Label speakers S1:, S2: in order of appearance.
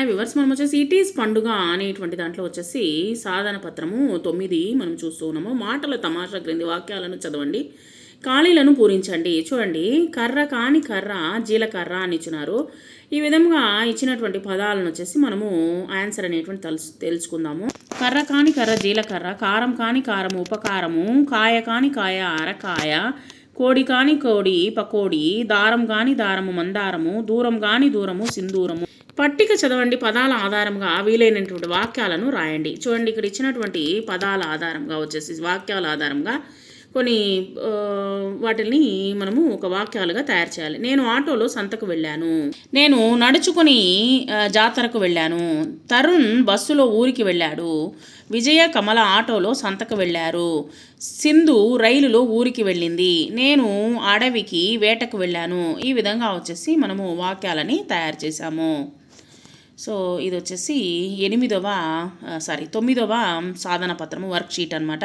S1: Hi viewers, మనం వచ్చేసి it is పండుగ అనేటువంటి దాంట్లో వచ్చేసి సాధన పత్రము 9 మనం చూస్తూ ఉన్నాము. మాటల తమాషా క్రింది వాక్యాలను చదవండి, ఖాళీలను పూరించండి. చూడండి, కర్ర కాని కర్ర జీలకర్ర అని ఇచ్చినారు. ఈ విధంగా ఇచ్చినటువంటి పదాలను వచ్చేసి మనము ఆన్సర్ అనేటువంటి తెలుసుకుందాము. కర్ర కాని కర్ర జీలకర్ర, కారం కాని కారము ఉపకారము, కాయ కాని కాయ అరకాయ, కోడి కాని కోడి పకోడి, దారం కాని దారము మందారము, దూరం కాని దూరము సింధూరము. పట్టిక చదవండి, పదాల ఆధారంగా వీలైనటువంటి వాక్యాలను రాయండి. చూడండి, ఇక్కడ ఇచ్చినటువంటి పదాల ఆధారంగా వచ్చేసి వాక్యాల ఆధారంగా కొన్ని వాటిని మనము ఒక వాక్యాలుగా తయారు చేయాలి. నేను ఆటోలో సంతకు వెళ్ళాను. నేను నడుచుకొని జాతరకు వెళ్ళాను. తరుణ్ బస్సులో ఊరికి వెళ్ళాడు. విజయ కమల ఆటోలో సంతకు వెళ్ళారు. సింధు రైలులో ఊరికి వెళ్ళింది. నేను అడవికి వేటకు వెళ్ళాను. ఈ విధంగా వచ్చేసి మనము వాక్యాలని తయారు చేశాము. సో ఇది వచ్చేసి 9వ సాధన పత్రము వర్క్షీట్ అనమాట.